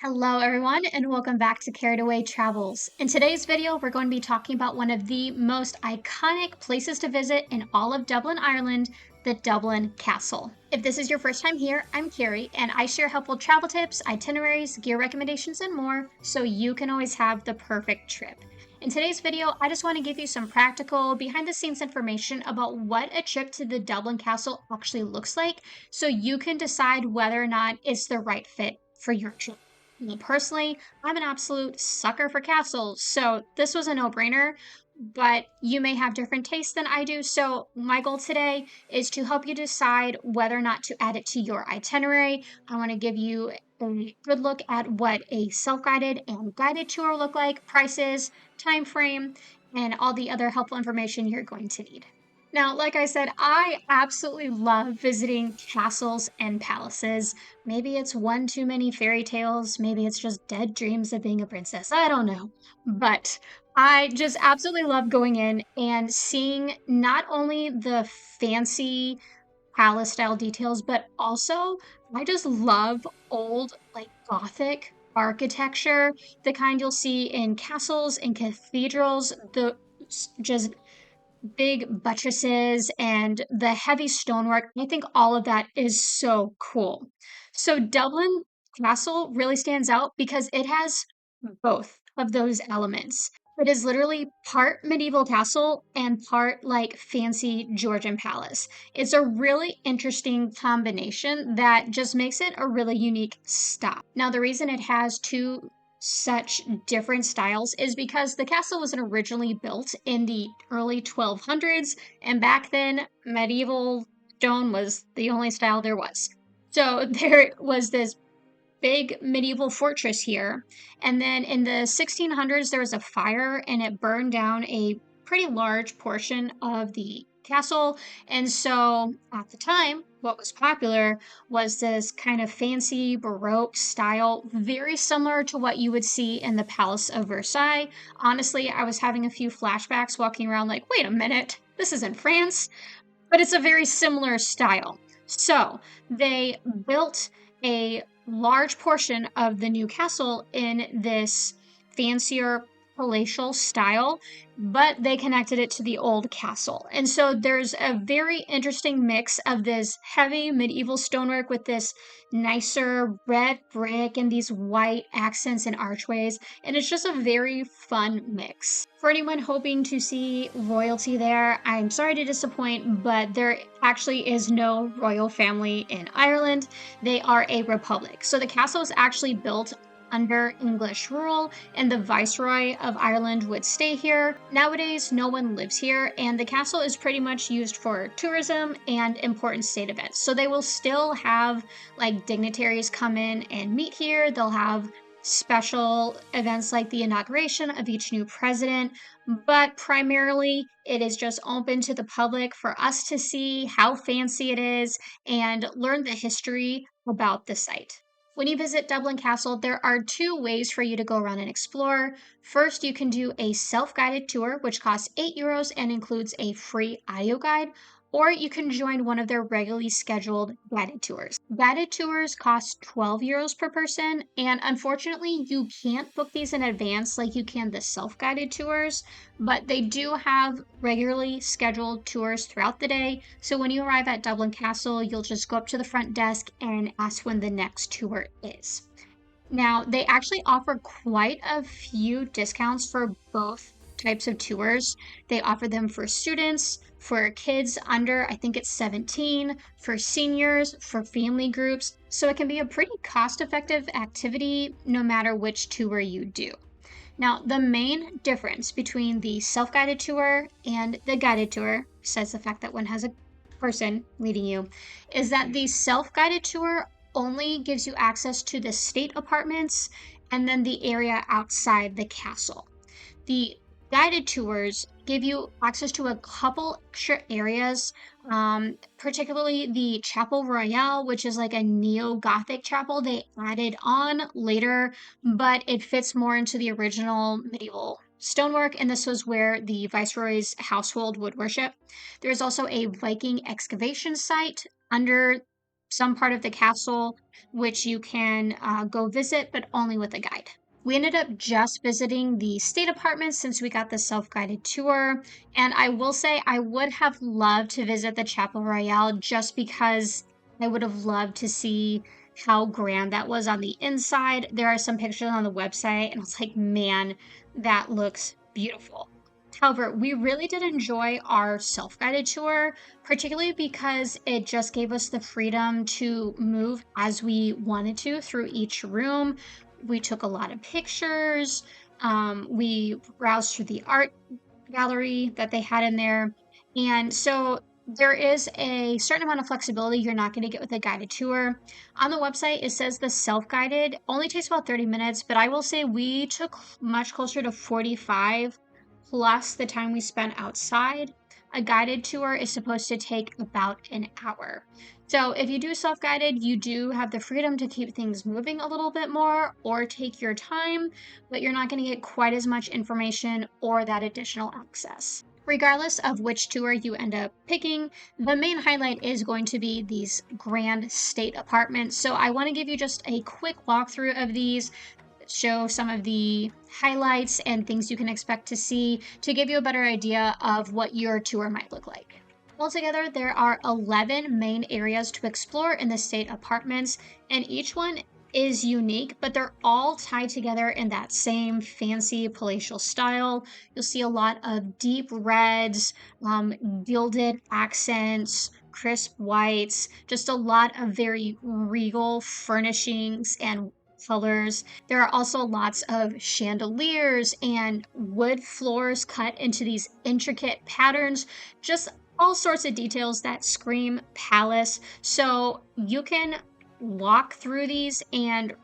Hello everyone and welcome back to Carried Away Travels. In today's video, we're going to be talking about one of the most iconic places to visit in all of Dublin, Ireland, the Dublin Castle. If this is your first time here, I'm Carrie and I share helpful travel tips, itineraries, gear recommendations, and more so you can always have the perfect trip. In today's video, I just want to give you some practical, behind the scenes information about what a trip to the Dublin Castle actually looks like so you can decide whether or not it's the right fit for your trip. Me personally, I'm an absolute sucker for castles, so this was a no-brainer, but you may have different tastes than I do. So my goal today is to help you decide whether or not to add it to your itinerary. I want to give you a good look at what a self-guided and guided tour look like, prices, time frame, and all the other helpful information you're going to need. Now, like I said, I absolutely love visiting castles and palaces. Maybe it's one too many fairy tales, maybe it's just dead dreams of being a princess. I don't know. But I just absolutely love going in and seeing not only the fancy palace style details, but also I just love old, like Gothic architecture, the kind you'll see in castles and cathedrals, the just big buttresses and the heavy stonework. I think all of that is so cool. So Dublin Castle really stands out because it has both of those elements. It is literally part medieval castle and part like fancy Georgian palace. It's a really interesting combination that just makes it a really unique style. Now, the reason it has two such different styles is because the castle was originally built in the early 1200s, and back then, medieval stone was the only style there was. So there was this big medieval fortress here. And then in the 1600s, there was a fire and it burned down a pretty large portion of the castle. And so at the time, what was popular was this kind of fancy Baroque style, very similar to what you would see in the Palace of Versailles. Honestly, I was having a few flashbacks walking around like, wait a minute, this is in France, but it's a very similar style. So they built a large portion of the new castle in this fancier palatial style, but they connected it to the old castle. And so there's a very interesting mix of this heavy medieval stonework with this nicer red brick and these white accents and archways. And it's just a very fun mix. For anyone hoping to see royalty there, I'm sorry to disappoint, but there actually is no royal family in Ireland. They are a republic. So the castle is actually built under English rule, and the Viceroy of Ireland would stay here. Nowadays, no one lives here, and the castle is pretty much used for tourism and important state events. So they will still have like dignitaries come in and meet here. They'll have special events like the inauguration of each new president, but primarily it is just open to the public for us to see how fancy it is and learn the history about the site. When you visit Dublin Castle, there are two ways for you to go around and explore. First, you can do a self-guided tour, which costs €8 and includes a free audio guide, or you can join one of their regularly scheduled guided tours. Guided tours cost €12 per person, and unfortunately, you can't book these in advance like you can the self-guided tours, but they do have regularly scheduled tours throughout the day. So when you arrive at Dublin Castle, you'll just go up to the front desk and ask when the next tour is. Now, they actually offer quite a few discounts for both types of tours. They offer them for students, for kids under, I think it's 17, for seniors, for family groups. So it can be a pretty cost-effective activity no matter which tour you do. Now, the main difference between the self-guided tour and the guided tour, besides the fact that one has a person leading you, is that the self-guided tour only gives you access to the state apartments and then the area outside the castle. The guided tours give you access to a couple extra areas, particularly the Chapel Royale, which is like a neo-Gothic chapel they added on later, but it fits more into the original medieval stonework, and this was where the Viceroy's household would worship. There's also a Viking excavation site under some part of the castle, which you can go visit, but only with a guide. We ended up just visiting the state apartments since we got the self-guided tour. And I will say I would have loved to visit the Chapel Royale just because I would have loved to see how grand that was on the inside. There are some pictures on the website, and it's like, man, that looks beautiful. However, we really did enjoy our self-guided tour, particularly because it just gave us the freedom to move as we wanted to through each room. We took a lot of pictures. We browsed through the art gallery that they had in there. And so there is a certain amount of flexibility you're not going to get with a guided tour. On the website, it says the self-guided only takes about 30 minutes, but I will say we took much closer to 45 plus the time we spent outside. A guided tour is supposed to take about an hour. So if you do self-guided, you do have the freedom to keep things moving a little bit more or take your time, but you're not going to get quite as much information or that additional access. Regardless of which tour you end up picking, the main highlight is going to be these grand state apartments. So I want to give you just a quick walkthrough of these, show some of the highlights and things you can expect to see to give you a better idea of what your tour might look like. Altogether, there are 11 main areas to explore in the state apartments, and each one is unique, but they're all tied together in that same fancy palatial style. You'll see a lot of deep reds, gilded accents, crisp whites, just a lot of very regal furnishings and colors. There are also lots of chandeliers and wood floors cut into these intricate patterns, just all sorts of details that scream palace. So you can walk through these and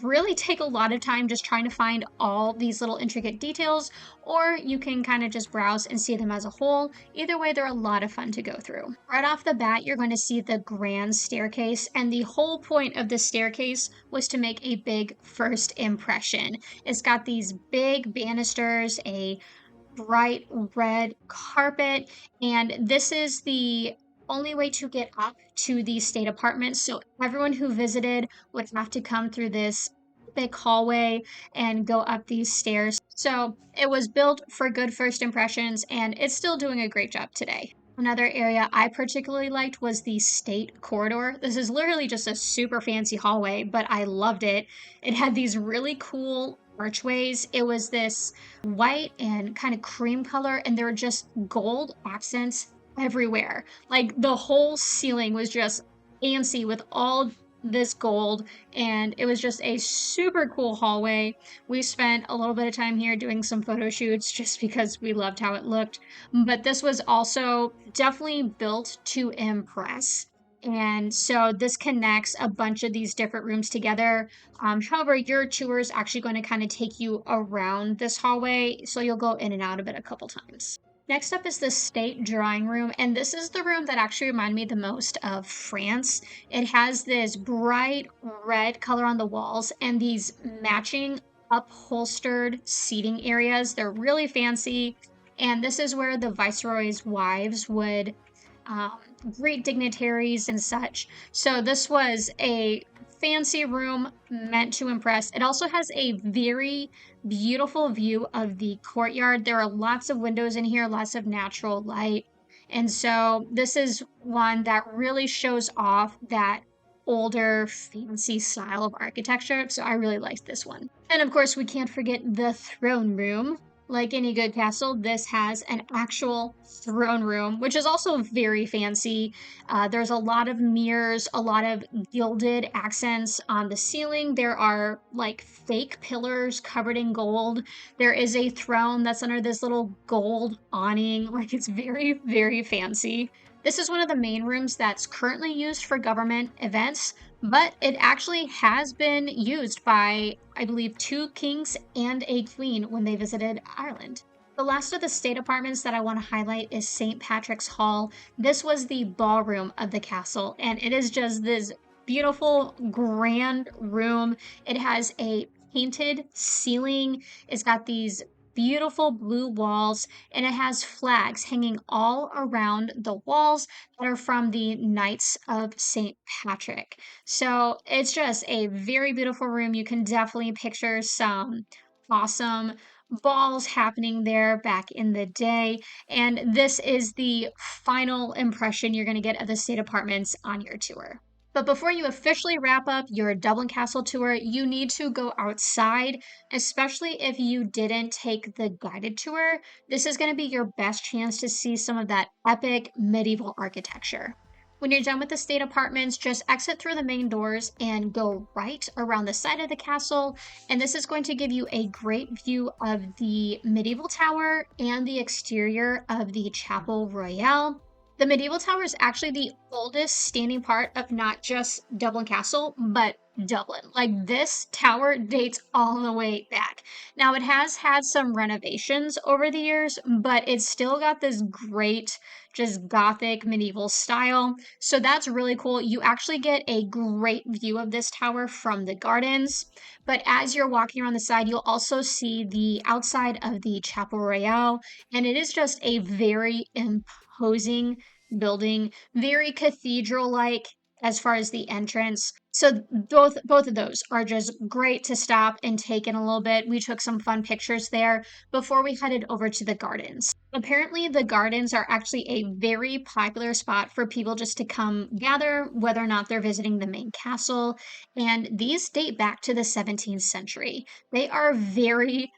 really take a lot of time just trying to find all these little intricate details, or you can kind of just browse and see them as a whole. Either way, they're a lot of fun to go through. Right off the bat, you're going to see the grand staircase, and the whole point of the staircase was to make a big first impression. It's got these big banisters, a bright red carpet, and this is the only way to get up to the state apartments. So everyone who visited would have to come through this big hallway and go up these stairs. So it was built for good first impressions, and it's still doing a great job today. Another area I particularly liked was the state corridor. This is literally just a super fancy hallway, but I loved it. It had these really cool archways. It was this white and kind of cream color, and there were just gold accents everywhere. Like the whole ceiling was just fancy with all this gold, and it was just a super cool hallway. We spent a little bit of time here doing some photo shoots just because we loved how it looked, but this was also definitely built to impress. And so this connects a bunch of these different rooms together. However, your tour is actually going to kind of take you around this hallway, so you'll go in and out of it a couple times. Next up is the state drawing room, and this is the room that actually reminded me the most of France. It has this bright red color on the walls and these matching upholstered seating areas. They're really fancy, and this is where the viceroy's wives would greet dignitaries and such. So this was a fancy room meant to impress. It also has a very beautiful view of the courtyard. There are lots of windows in here, lots of natural light. And so this is one that really shows off that older fancy style of architecture. So I really liked this one. And of course, we can't forget the throne room. Like any good castle, this has an actual throne room, which is also very fancy. There's a lot of mirrors, a lot of gilded accents on the ceiling. There are like fake pillars covered in gold. There is a throne that's under this little gold awning. Like it's very, very fancy. This is one of the main rooms that's currently used for government events, but it actually has been used by, I believe, 2 kings and a queen when they visited Ireland. The last of the state apartments that I want to highlight is St. Patrick's Hall. This was the ballroom of the castle, and it is just this beautiful, grand room. It has a painted ceiling. It's got these beautiful blue walls, and it has flags hanging all around the walls that are from the Knights of St. Patrick. So it's just a very beautiful room. You can definitely picture some awesome balls happening there back in the day. And this is the final impression you're going to get of the state apartments on your tour. But before you officially wrap up your Dublin Castle tour, you need to go outside, especially if you didn't take the guided tour. This is going to be your best chance to see some of that epic medieval architecture. When you're done with the state apartments, just exit through the main doors and go right around the side of the castle. And this is going to give you a great view of the medieval tower and the exterior of the Chapel Royale. The medieval tower is actually the oldest standing part of not just Dublin Castle, but Dublin. Like this tower dates all the way back. Now it has had some renovations over the years, but it's still got this great, just Gothic medieval style. So that's really cool. You actually get a great view of this tower from the gardens. But as you're walking around the side, you'll also see the outside of the Chapel Royale, and it is just a very imposing building, very cathedral-like as far as the entrance. So both of those are just great to stop and take in a little bit. We took some fun pictures there before we headed over to the gardens. Apparently, the gardens are actually a very popular spot for people just to come gather, whether or not they're visiting the main castle. And these date back to the 17th century. They are very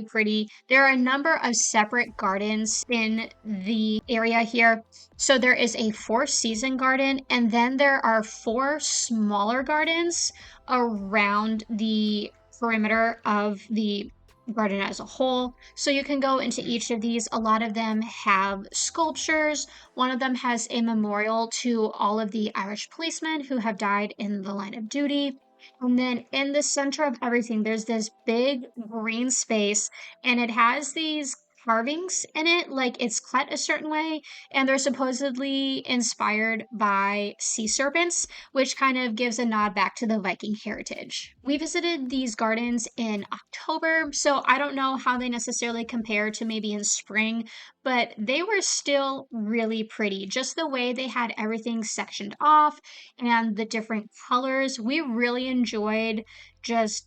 pretty. There are a number of separate gardens in the area here. So there is a four-season garden, and then there are four smaller gardens around the perimeter of the garden as a whole. So you can go into each of these. A lot of them have sculptures. One of them has a memorial to all of the Irish policemen who have died in the line of duty. And then in the center of everything, there's this big green space, and it has these carvings in it, like it's cut a certain way, and they're supposedly inspired by sea serpents, which kind of gives a nod back to the Viking heritage. We visited these gardens in October, so I don't know how they necessarily compare to maybe in spring, but they were still really pretty. Just the way they had everything sectioned off and the different colors. We really enjoyed just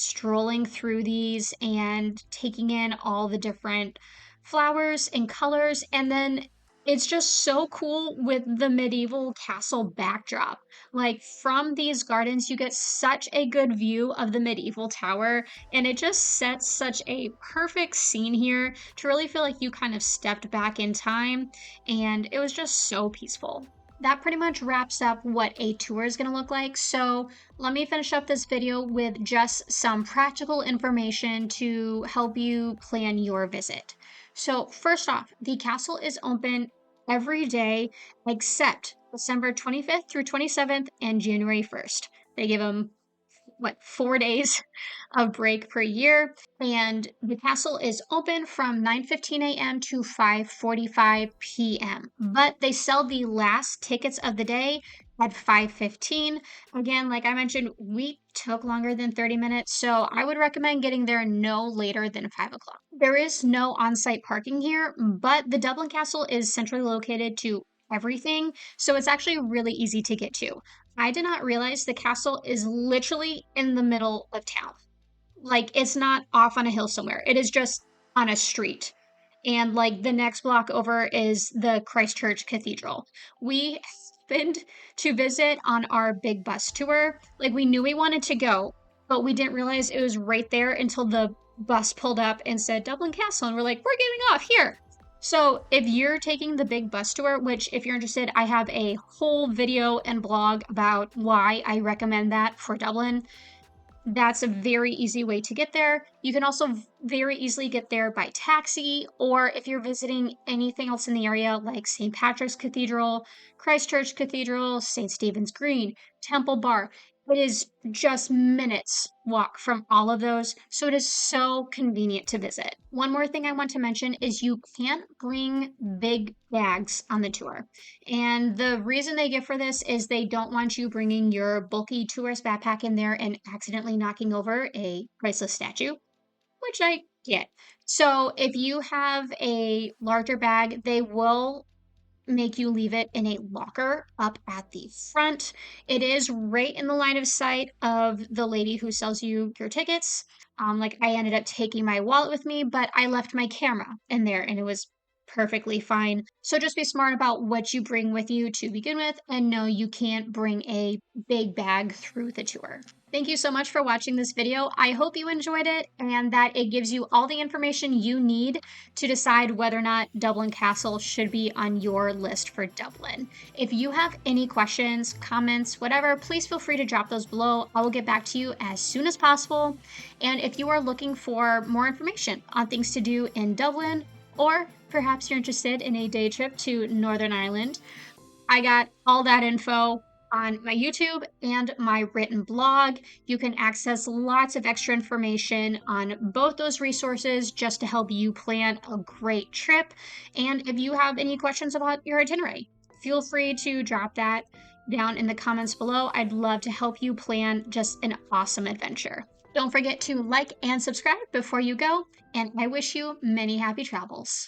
strolling through these and taking in all the different flowers and colors. And then it's just so cool with the medieval castle backdrop. Like from these gardens, you get such a good view of the medieval tower, and it just sets such a perfect scene here to really feel like you kind of stepped back in time, and it was just so peaceful. That pretty much wraps up what a tour is going to look like. So let me finish up this video with just some practical information to help you plan your visit. So first off, the castle is open every day except December 25th through 27th and January 1st. They give them 4 days of break per year, and the castle is open from 9:15 a.m. to 5:45 p.m. But they sell the last tickets of the day at 5:15. Again, like I mentioned, we took longer than 30 minutes, so I would recommend getting there no later than 5 o'clock. There is no on-site parking here, but the Dublin Castle is centrally located to everything, so it's actually really easy to get to. I did not realize the castle is literally in the middle of town. Like, it's not off on a hill somewhere. It is just on a street. And like the next block over is the Christchurch Cathedral. We happened to visit on our big bus tour. Like, we knew we wanted to go, but we didn't realize it was right there until the bus pulled up and said Dublin Castle. And we're like, we're getting off here. So if you're taking the big bus tour, which if you're interested, I have a whole video and blog about why I recommend that for Dublin. That's a very easy way to get there. You can also very easily get there by taxi, or if you're visiting anything else in the area like St. Patrick's Cathedral, Christchurch Cathedral, St. Stephen's Green, Temple Bar. It is just minutes walk from all of those, so it is so convenient to visit. One more thing I want to mention is you can't bring big bags on the tour. And the reason they give for this is they don't want you bringing your bulky tourist backpack in there and accidentally knocking over a priceless statue, which I get. So if you have a larger bag, they will make you leave it in a locker up at the front. It is right in the line of sight of the lady who sells you your tickets. Like I ended up taking my wallet with me, but I left my camera in there and it was perfectly fine. So just be smart about what you bring with you to begin with, and no, you can't bring a big bag through the tour. Thank you so much for watching this video. I hope you enjoyed it and that it gives you all the information you need to decide whether or not Dublin Castle should be on your list for Dublin. If you have any questions, comments, whatever, please feel free to drop those below. I will get back to you as soon as possible. And if you are looking for more information on things to do in Dublin, or perhaps you're interested in a day trip to Northern Ireland, I got all that info on my YouTube and my written blog. You can access lots of extra information on both those resources just to help you plan a great trip. And if you have any questions about your itinerary, feel free to drop that down in the comments below. I'd love to help you plan just an awesome adventure. Don't forget to like and subscribe before you go, and I wish you many happy travels.